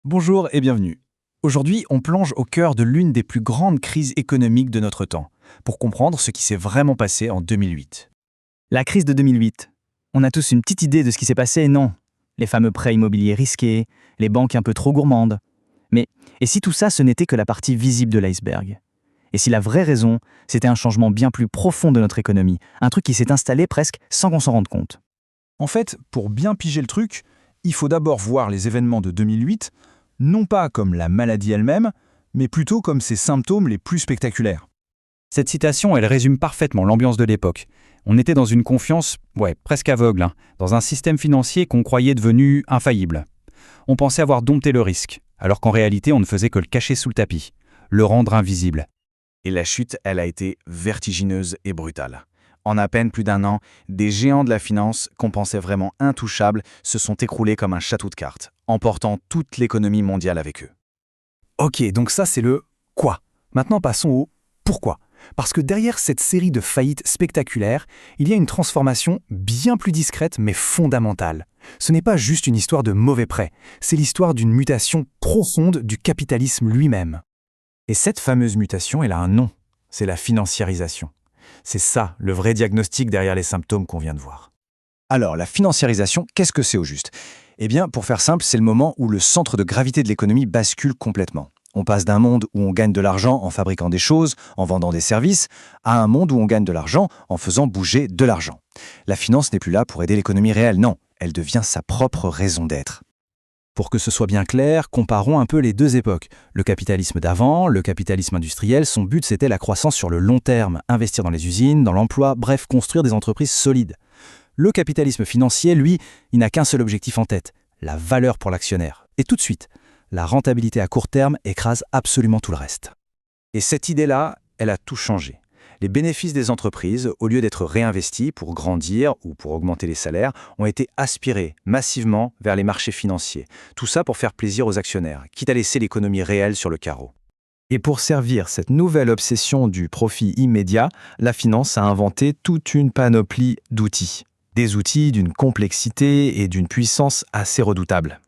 Bonjour et bienvenue. Aujourd'hui, on plonge au cœur de l'une des plus grandes crises économiques de notre temps, pour comprendre ce qui s'est vraiment passé en 2008. La crise de 2008. On a tous une petite idée de ce qui s'est passé, non? Les fameux prêts immobiliers risqués, les banques un peu trop gourmandes. Mais et si tout ça, ce n'était que la partie visible de l'iceberg? Et si la vraie raison, c'était un changement bien plus profond de notre économie, un truc qui s'est installé presque sans qu'on s'en rende compte? En fait, pour bien piger le truc, il faut d'abord voir les événements de 2008, non pas comme la maladie elle-même, mais plutôt comme ses symptômes les plus spectaculaires. Cette citation, elle résume parfaitement l'ambiance de l'époque. On était dans une confiance, presque aveugle, dans un système financier qu'on croyait devenu infaillible. On pensait avoir dompté le risque, alors qu'en réalité, on ne faisait que le cacher sous le tapis, le rendre invisible. Et la chute, elle a été vertigineuse et brutale. En à peine plus d'un an, des géants de la finance, qu'on pensait vraiment intouchables, se sont écroulés comme un château de cartes, emportant toute l'économie mondiale avec eux. Ok, donc ça c'est le quoi. Maintenant passons au pourquoi. Parce que derrière cette série de faillites spectaculaires, il y a une transformation bien plus discrète mais fondamentale. Ce n'est pas juste une histoire de mauvais prêts, c'est l'histoire d'une mutation profonde du capitalisme lui-même. Et cette fameuse mutation, elle a un nom, c'est la financiarisation. C'est ça, le vrai diagnostic derrière les symptômes qu'on vient de voir. Alors, la financiarisation, qu'est-ce que c'est au juste? Eh bien, pour faire simple, c'est le moment où le centre de gravité de l'économie bascule complètement. On passe d'un monde où on gagne de l'argent en fabriquant des choses, en vendant des services, à un monde où on gagne de l'argent en faisant bouger de l'argent. La finance n'est plus là pour aider l'économie réelle, non, elle devient sa propre raison d'être. Pour que ce soit bien clair, comparons un peu les deux époques. Le capitalisme d'avant, le capitalisme industriel, son but c'était la croissance sur le long terme, investir dans les usines, dans l'emploi, bref, construire des entreprises solides. Le capitalisme financier, lui, il n'a qu'un seul objectif en tête, la valeur pour l'actionnaire. Et tout de suite, la rentabilité à court terme écrase absolument tout le reste. Et cette idée-là, elle a tout changé. Les bénéfices des entreprises, au lieu d'être réinvestis pour grandir ou pour augmenter les salaires, ont été aspirés massivement vers les marchés financiers. Tout ça pour faire plaisir aux actionnaires, quitte à laisser l'économie réelle sur le carreau. Et pour servir cette nouvelle obsession du profit immédiat, la finance a inventé toute une panoplie d'outils. Des outils d'une complexité et d'une puissance assez redoutables.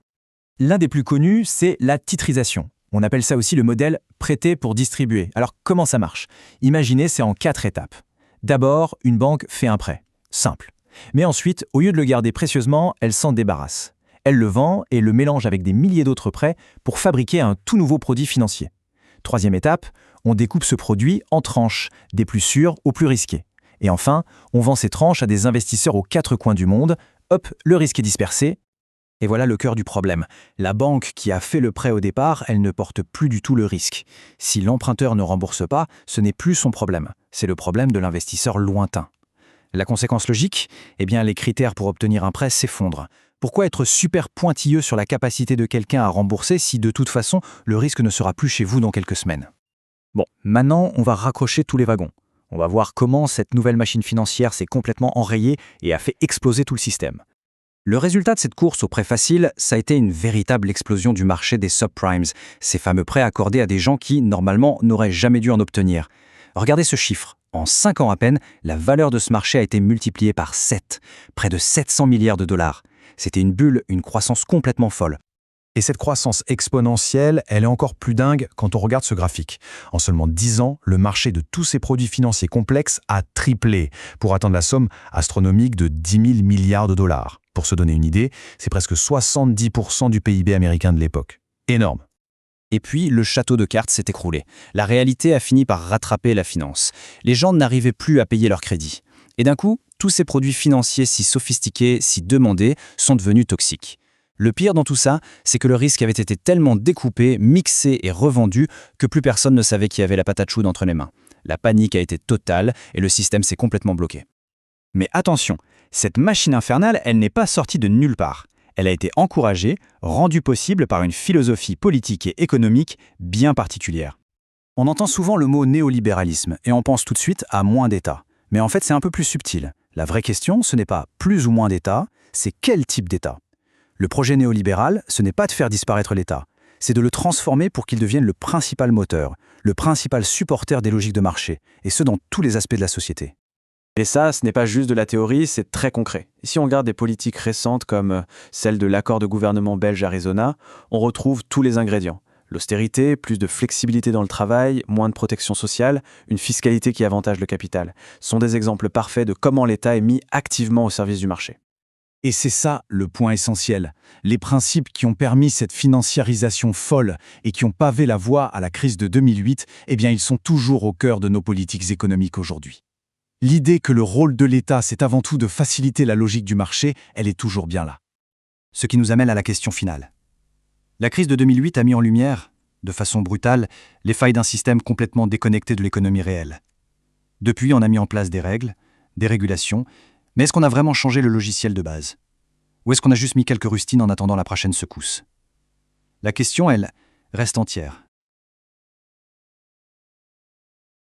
L'un des plus connus, c'est la titrisation. On appelle ça aussi le modèle prêter pour distribuer. Alors comment ça marche? Imaginez, c'est en 4 étapes. D'abord, une banque fait un prêt. Simple. Mais ensuite, au lieu de le garder précieusement, elle s'en débarrasse. Elle le vend et le mélange avec des milliers d'autres prêts pour fabriquer un tout nouveau produit financier. Troisième étape, on découpe ce produit en tranches, des plus sûrs aux plus risqués. Et enfin, on vend ces tranches à des investisseurs aux 4 coins du monde. Hop, le risque est dispersé. Et voilà le cœur du problème. La banque qui a fait le prêt au départ, elle ne porte plus du tout le risque. Si l'emprunteur ne rembourse pas, ce n'est plus son problème. C'est le problème de l'investisseur lointain. La conséquence logique? Eh bien, les critères pour obtenir un prêt s'effondrent. Pourquoi être super pointilleux sur la capacité de quelqu'un à rembourser si de toute façon, le risque ne sera plus chez vous dans quelques semaines? Bon, maintenant, on va raccrocher tous les wagons. On va voir comment cette nouvelle machine financière s'est complètement enrayée et a fait exploser tout le système. Le résultat de cette course au prêt facile, ça a été une véritable explosion du marché des subprimes, ces fameux prêts accordés à des gens qui, normalement, n'auraient jamais dû en obtenir. Regardez ce chiffre. En 5 ans à peine, la valeur de ce marché a été multipliée par 7, près de 700 milliards de dollars. C'était une bulle, une croissance complètement folle. Et cette croissance exponentielle, elle est encore plus dingue quand on regarde ce graphique. En seulement 10 ans, le marché de tous ces produits financiers complexes a triplé pour atteindre la somme astronomique de 10 000 milliards de dollars. Pour se donner une idée, c'est presque 70% du PIB américain de l'époque. Énorme. Et puis, le château de cartes s'est écroulé. La réalité a fini par rattraper la finance. Les gens n'arrivaient plus à payer leur crédit. Et d'un coup, tous ces produits financiers si sophistiqués, si demandés, sont devenus toxiques. Le pire dans tout ça, c'est que le risque avait été tellement découpé, mixé et revendu que plus personne ne savait qui avait la patate chaude entre les mains. La panique a été totale et le système s'est complètement bloqué. Mais attention, cette machine infernale, elle n'est pas sortie de nulle part. Elle a été encouragée, rendue possible par une philosophie politique et économique bien particulière. On entend souvent le mot néolibéralisme et on pense tout de suite à moins d'État. Mais en fait, c'est un peu plus subtil. La vraie question, ce n'est pas plus ou moins d'État, c'est quel type d'État. Le projet néolibéral, ce n'est pas de faire disparaître l'État, c'est de le transformer pour qu'il devienne le principal moteur, le principal supporter des logiques de marché, et ce dans tous les aspects de la société. Et ça, ce n'est pas juste de la théorie, c'est très concret. Et si on regarde des politiques récentes comme celle de l'accord de gouvernement belge Arizona, on retrouve tous les ingrédients. L'austérité, plus de flexibilité dans le travail, moins de protection sociale, une fiscalité qui avantage le capital, sont des exemples parfaits de comment l'État est mis activement au service du marché. Et c'est ça le point essentiel. Les principes qui ont permis cette financiarisation folle et qui ont pavé la voie à la crise de 2008, eh bien ils sont toujours au cœur de nos politiques économiques aujourd'hui. L'idée que le rôle de l'État, c'est avant tout de faciliter la logique du marché, elle est toujours bien là. Ce qui nous amène à la question finale. La crise de 2008 a mis en lumière, de façon brutale, les failles d'un système complètement déconnecté de l'économie réelle. Depuis, on a mis en place des règles, des régulations, mais est-ce qu'on a vraiment changé le logiciel de base? Ou est-ce qu'on a juste mis quelques rustines en attendant la prochaine secousse? La question, elle, reste entière.